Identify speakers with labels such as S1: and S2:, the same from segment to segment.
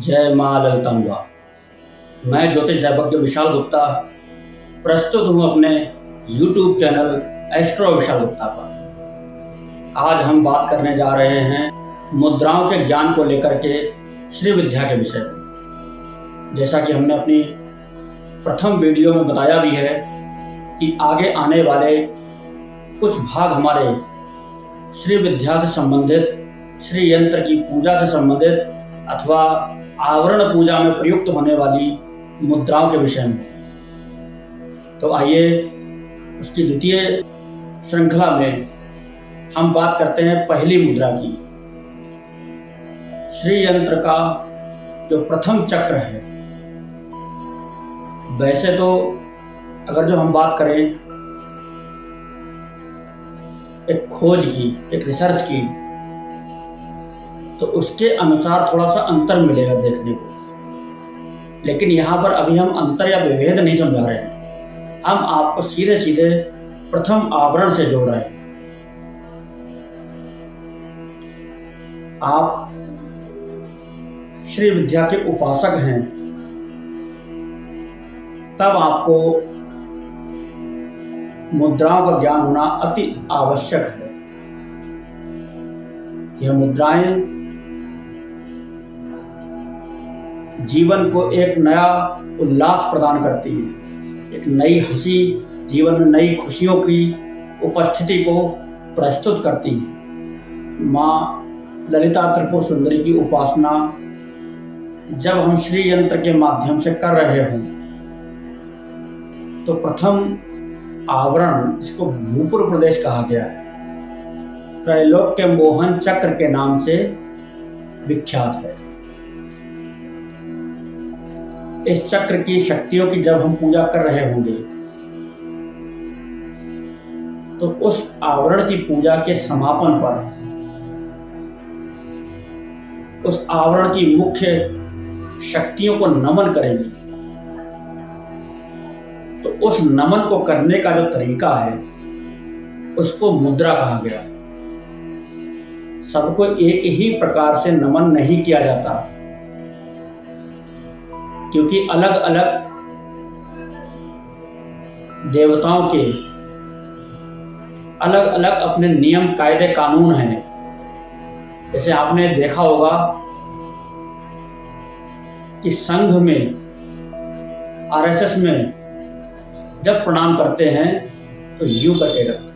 S1: जय माँ ललितांबा। मैं ज्योतिष दैवज्ञ विशाल गुप्ता प्रस्तुत हूँ अपने YouTube channel astro Vishal Gupta पर। आज हम बात करने जा रहे हैं मुद्राओं के ज्ञान को लेकर के श्री विद्या के विषय में। जैसा कि हमने अपनी प्रथम वीडियो में बताया भी है कि आगे आने वाले कुछ भाग हमारे श्री विद्या से संबंधित, श्री यंत्र की पूजा से संबंधित अथवा आवरण पूजा में प्रयुक्त होने वाली मुद्राओं के विषय में। तो आइए उसकी द्वितीय श्रृंखला में हम बात करते हैं पहली मुद्रा की। श्री यंत्र का जो प्रथम चक्र है, वैसे तो अगर जो हम बात करें एक खोज की, एक रिसर्च की, तो उसके अनुसार थोड़ा सा अंतर मिलेगा देखने को। लेकिन यहाँ पर अभी हम अंतर या विभेद नहीं समझा रहे हैं, हम आपको सीधे सीधे प्रथम आवरण से जोड़ रहे हैं। आप श्री विद्या के उपासक हैं, तब आपको मुद्राओं का ज्ञान होना अति आवश्यक है। यह मुद्राएं जीवन को एक नया उल्लास प्रदान करती है, एक नई हंसी, जीवन में नई खुशियों की उपस्थिति को प्रस्तुत करती है। माँ ललिता त्रिपुर सुंदरी की उपासना जब हम श्री यंत्र के माध्यम से कर रहे हों, तो प्रथम आवरण, इसको भूपुर प्रदेश कहा गया है, त्रैलोक्य मोहन चक्र के नाम से विख्यात है। इस चक्र की शक्तियों की जब हम पूजा कर रहे होंगे, तो उस आवरण की पूजा के समापन पर उस आवरण की मुख्य शक्तियों को नमन करेंगे। तो उस नमन को करने का जो तरीका है, उसको मुद्रा कहा गया। सबको एक ही प्रकार से नमन नहीं किया जाता, क्योंकि अलग अलग देवताओं के अलग अलग अपने नियम, कायदे, कानून हैं। जैसे आपने देखा होगा कि संघ में, आरएसएस में जब प्रणाम करते हैं तो यूं करके करते हैं,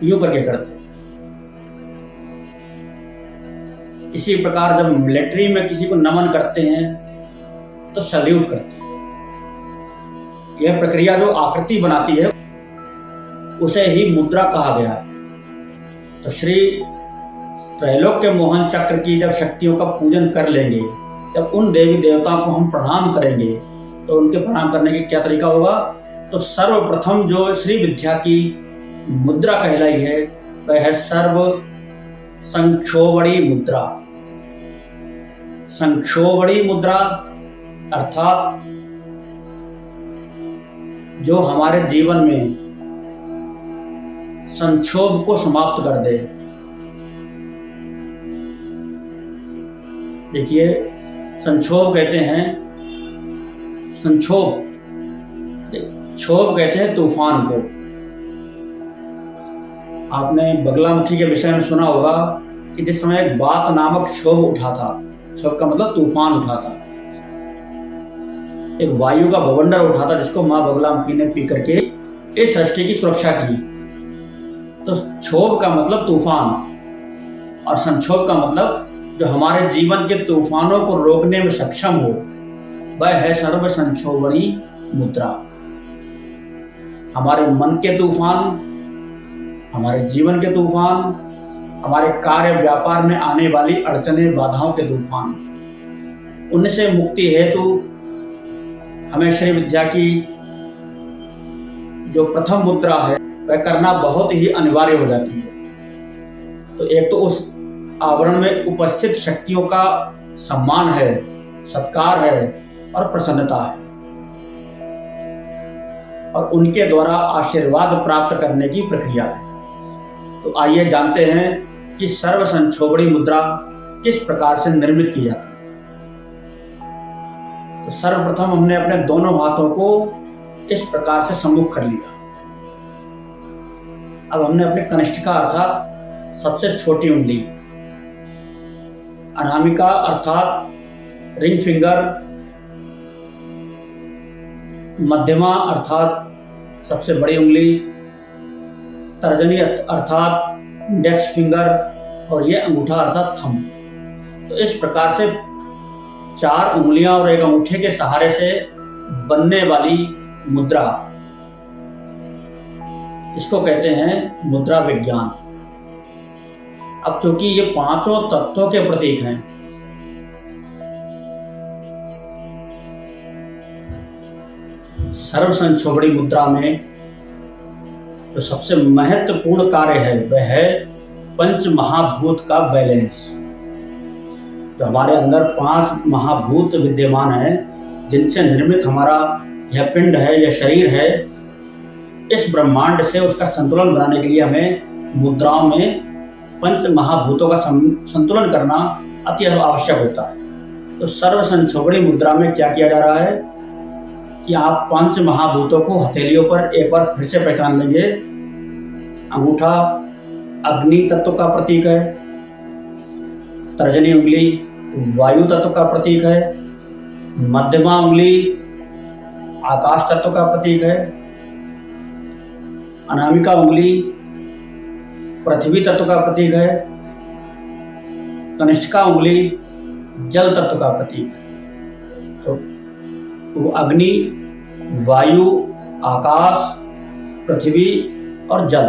S1: यूं करके करते हैं। इसी प्रकार जब मिलिट्री में किसी को नमन करते हैं तो सल्यूट करते हैं। यह प्रक्रिया जो आकृति बनाती है, उसे ही मुद्रा कहा गया है। तो श्री त्रैलोक्य मोहन चक्र की जब शक्तियों का पूजन कर लेंगे, जब उन देवी देवताओं को हम प्रणाम करेंगे, तो उनके प्रणाम करने का क्या तरीका होगा? तो सर्वप्रथम जो श्री विद्या की मुद्रा कहलाई है, वह है सर्व संक्षोभणी मुद्रा। संक्षोभणी मुद्रा अर्थात जो हमारे जीवन में संक्षोभ को समाप्त कर दे। देखिए, संक्षोभ कहते हैं, संक्षोभ, क्षोभ कहते हैं तूफान को। आपने बगलामुखी के विषय में सुना होगा कि जिस समय एक बात नामक क्षोभ उठा था, क्षोभ का मतलब तूफान उठा था, एक वायु का बवंडर उठा था, जिसको माँ बगलामुखी ने पी करके इस सृष्टि की सुरक्षा की। तो क्षोभ का मतलब तूफान, और संक्षोभ का मतलब जो हमारे जीवन के तूफानों को रोकने में सक्षम हो, वह है सर्व संक्षोभणी मुद्रा। हमारे मन के तूफान, हमारे जीवन के तूफान, हमारे कार्य व्यापार में आने वाली अड़चने, बाधाओं के तूफान, उनसे मुक्ति हेतु हमें श्री विद्या की जो प्रथम मुद्रा है, वह करना बहुत ही अनिवार्य हो जाती है। तो एक तो उस आवरण में उपस्थित शक्तियों का सम्मान है, सत्कार है और प्रसन्नता है, और उनके द्वारा आशीर्वाद प्राप्त करने की प्रक्रिया है। तो आइए जानते हैं कि सर्व संक्षोभणी मुद्रा किस प्रकार से निर्मित की जाती है। तो सर्वप्रथम हमने अपने दोनों हाथों को इस प्रकार से सम्मुख कर लिया। अब हमने अपने कनिष्ठिका अर्थात सबसे छोटी उंगली, अनामिका अर्थात रिंग फिंगर, मध्यमा अर्थात सबसे बड़ी उंगली, तर्जनी अर्थात इंडेक्स फिंगर और ये अंगूठा अर्थात थंब। तो इस प्रकार से 4 उंगलियां और एक अंगूठे के सहारे से बनने वाली मुद्रा, इसको कहते हैं मुद्रा विज्ञान। अब चूंकि ये 5 तत्वों के प्रतीक हैं, सर्व संक्षोभणी मुद्रा में जो सबसे महत्वपूर्ण कार्य है वह है पंच महाभूत का बैलेंस। जो हमारे अंदर 5 महाभूत विद्यमान है, जिनसे निर्मित हमारा यह पिंड है, यह शरीर है, इस ब्रह्मांड से उसका संतुलन बनाने के लिए हमें मुद्राओं में पंच महाभूतों का संतुलन करना अति आवश्यक होता है। तो सर्व संक्षोभणी मुद्रा में क्या किया जा रहा है कि आप 5 महाभूतों को हथेलियों पर एक बार फिर से पहचान लेंगे। अंगूठा अग्नि तत्व का प्रतीक है, तर्जनी उंगली वायु तत्व का प्रतीक है, मध्यमा उंगली आकाश तत्व का प्रतीक है, अनामिका उंगली पृथ्वी तत्व का प्रतीक है, कनिष्ठिका उंगली जल तत्व का प्रतीक है। तो अग्नि, वायु, आकाश, पृथ्वी और जल,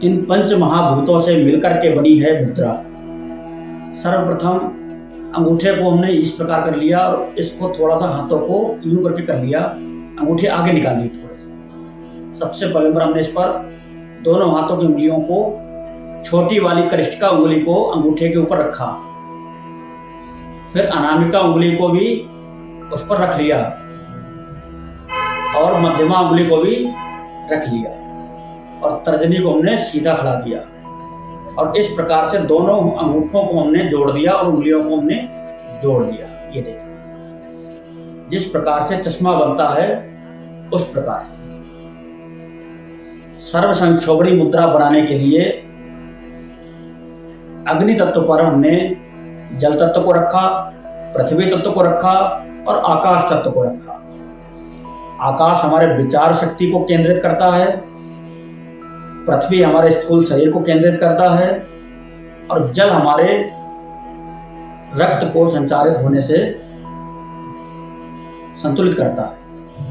S1: इन 5 महाभूतों से मिलकर के बनी है मुद्रा। सर्वप्रथम अंगूठे को हमने इस प्रकार कर लिया और इसको थोड़ा सा हाथों को यूं करके कर लिया, अंगूठे आगे निकाल लिए थोड़े से। सबसे पहले बार हमने इस पर दोनों हाथों की उंगलियों को, छोटी वाली कनिष्ठिका उंगली को अंगूठे के ऊपर रखा, फिर अनामिका उंगली को भी उस पर रख लिया और मध्यमा उंगली को भी रख लिया और तर्जनी को हमने सीधा खड़ा किया और इस प्रकार से दोनों अंगूठों को हमने जोड़ दिया और उंगलियों को हमने जोड़ दिया। ये देखिए, जिस प्रकार से चश्मा बनता है उस प्रकार से सर्व संक्षोभणी मुद्रा बनाने के लिए अग्नि तत्व पर हमने जल तत्व को रखा, पृथ्वी तत्व को रखा और आकाश तत्व को रखा। आकाश हमारे विचार शक्ति को केंद्रित करता है, पृथ्वी हमारे स्थूल शरीर को केंद्रित करता है और जल हमारे रक्त को संचारित होने से संतुलित करता है,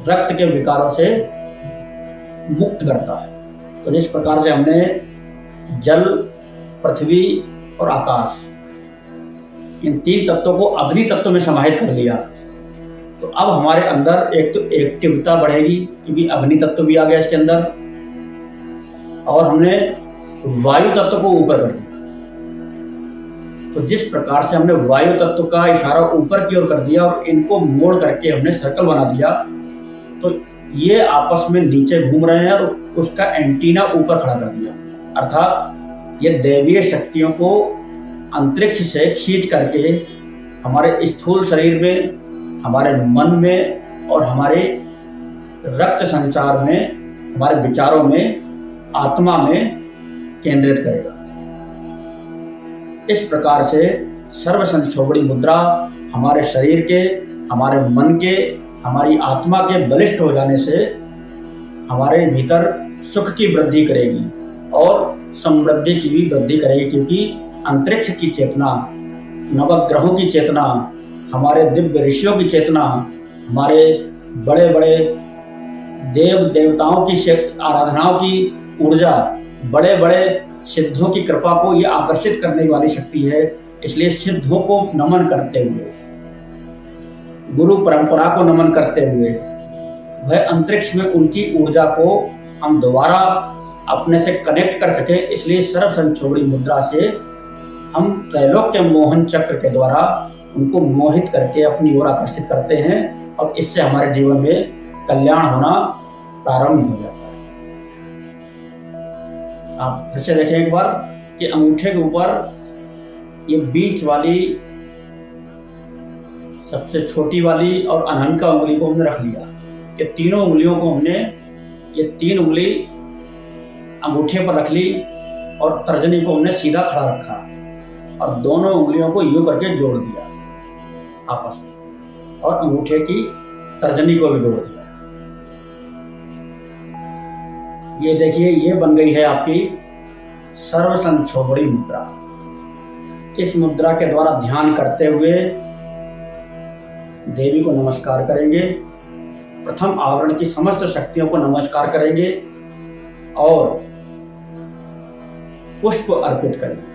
S1: रक्त के विकारों से मुक्त करता है। तो जिस प्रकार से हमने जल, पृथ्वी और आकाश, इन 3 तत्वों को अग्नि तत्व में समाहित कर लिया, तो अब हमारे अंदर एक तो एक्टिविटी बढ़ेगी क्योंकि अग्नि तत्व भी आ गया इसके अंदर, और हमने वायु तत्व को ऊपर कर दिया। तो जिस प्रकार से हमने वायु तत्व का इशारा ऊपर की ओर कर दिया और इनको मोड़ करके हमने सर्कल बना दिया, तो ये आपस में नीचे घूम रहे हैं और उसका एंटीना ऊपर खड़ा कर दिया। अर्थात ये दैवीय शक्तियों को अंतरिक्ष से खींच करके हमारे स्थूल शरीर में, हमारे मन में और हमारे रक्त संचार में, हमारे विचारों में, आत्मा में केंद्रित करेगा। इस प्रकार से सर्व संक्षोभणी मुद्रा हमारे शरीर के, हमारे मन के, हमारी आत्मा के बलिष्ठ हो जाने से हमारे भीतर सुख की वृद्धि करेगी और समृद्धि की भी वृद्धि करेगी, क्योंकि अंतरिक्ष की चेतना, नवग्रहों की चेतना, हमारे दिव्य ऋषियों की चेतना, हमारे बड़े बड़े देव देवताओं की आराधनाओं की ऊर्जा, बड़े बड़े सिद्धों की कृपा को ये आकर्षित करने वाली शक्ति है। इसलिए सिद्धों को नमन करते हुए, गुरु परंपरा को नमन करते हुए, वह अंतरिक्ष में उनकी ऊर्जा को हम दोबारा अपने से कनेक्ट कर सके, इसलिए सर्व संक्षोभणी मुद्रा से हम त्रैलोक्य मोहन चक्र के द्वारा उनको मोहित करके अपनी ओर आकर्षित करते हैं और इससे हमारे जीवन में कल्याण होना प्रारंभ हो जाता है। आप फिर से देखें एक बार कि अंगूठे के ऊपर ये बीच वाली सबसे छोटी वाली और अनहनका उंगली को हमने रख लिया। ये तीनों उंगलियों को हमने, ये 3 उंगली अंगूठे पर रख ली और तर्जनी को हमने सीधा खड़ा रखा और दोनों उंगलियों को यूं करके जोड़ दिया आपस में और अंगूठे की तर्जनी को भी जोड़ दिया। ये देखिए, ये बन गई है आपकी सर्व संक्षोभणी मुद्रा। इस मुद्रा के द्वारा ध्यान करते हुए देवी को नमस्कार करेंगे, प्रथम आवरण की समस्त शक्तियों को नमस्कार करेंगे और पुष्प अर्पित करेंगे।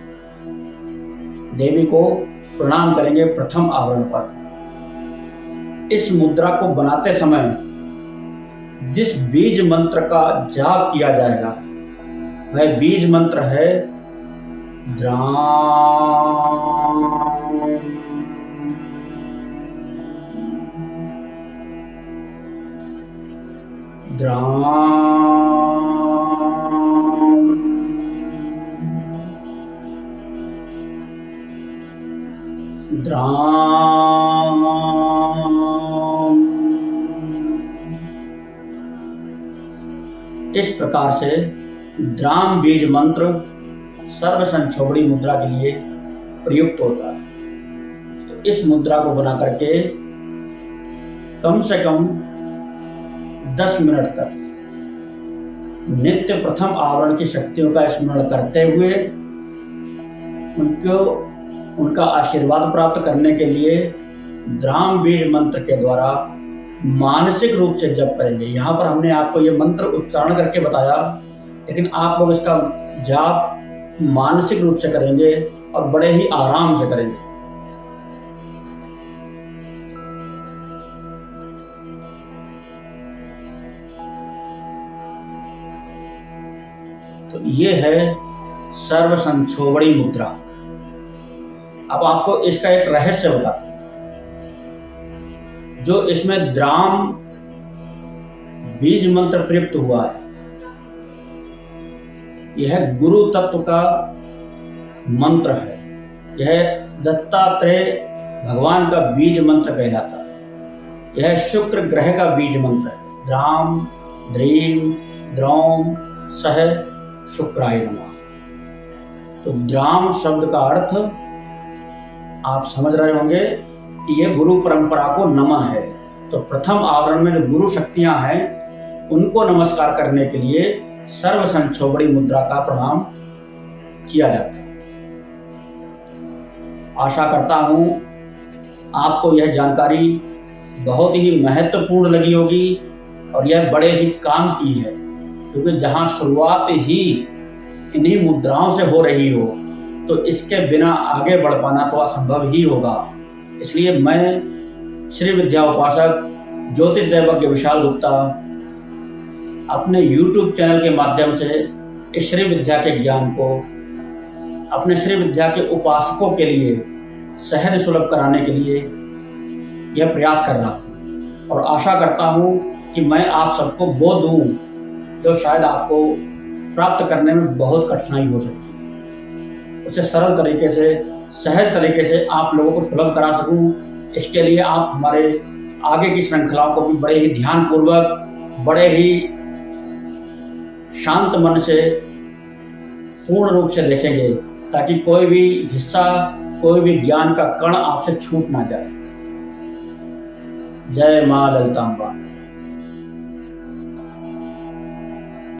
S1: देवी को प्रणाम करेंगे प्रथम आवरण पर। इस मुद्रा को बनाते समय जिस बीज मंत्र का जाप किया जाएगा वह बीज मंत्र है द्राम। इस प्रकार से द्राम बीज मंत्र सर्व संक्षोभणी मुद्रा के लिए प्रयुक्त होता है। तो इस मुद्रा को बना करके कम से कम 10 मिनट तक नित्य प्रथम आवरण की शक्तियों का स्मरण करते हुए उनका आशीर्वाद प्राप्त करने के लिए द्राम बीज मंत्र के द्वारा मानसिक रूप से जप करेंगे। यहाँ पर हमने आपको ये मंत्र उच्चारण करके बताया, लेकिन आप लोग इसका जाप मानसिक रूप से करेंगे और बड़े ही आराम से करेंगे। तो ये है सर्व संक्षोभणी मुद्रा। अब आपको इसका एक रहस्य बता, जो इसमें द्राम बीज मंत्र प्रयुक्त हुआ है, यह गुरु तत्व का मंत्र है। यह दत्तात्रेय भगवान का बीज मंत्र कहलाता है। यह शुक्र ग्रह का बीज मंत्र है। द्राम द्रीम द्रौम सह शुक्राय नमः। तो द्राम शब्द का अर्थ आप समझ रहे होंगे कि ये गुरु परंपरा को नमन है। तो प्रथम आवरण में जो गुरु शक्तियां हैं उनको नमस्कार करने के लिए सर्व संक्षोभणी मुद्रा का प्रणाम किया जाता है। आशा करता हूं आपको यह जानकारी बहुत ही महत्वपूर्ण लगी होगी और यह बड़े ही काम की है, क्योंकि जहां शुरुआत ही इन्हीं मुद्राओं से हो रही हो तो इसके बिना आगे बढ़ पाना तो असंभव ही होगा। इसलिए मैं श्री विद्या उपासक ज्योतिष दैवज्ञ विशाल गुप्ता अपने YouTube चैनल के माध्यम से इस श्री विद्या के ज्ञान को अपने श्री विद्या के उपासकों के लिए सहज सुलभ कराने के लिए यह प्रयास कर रहा हूँ और आशा करता हूँ कि मैं आप सबको वो दूँ जो शायद आपको प्राप्त करने में बहुत कठिनाई हो सकती है, उसे सरल तरीके से सहज तरीके से आप लोगों को सुलभ करा सकूं। इसके लिए आप हमारे आगे की श्रृंखलाओं को भी बड़े ही ध्यानपूर्वक, बड़े ही शांत मन से पूर्ण रूप से देखेंगे, ताकि कोई भी हिस्सा, कोई भी ज्ञान का कण आपसे छूट ना जाए। जय मां ललितांबा।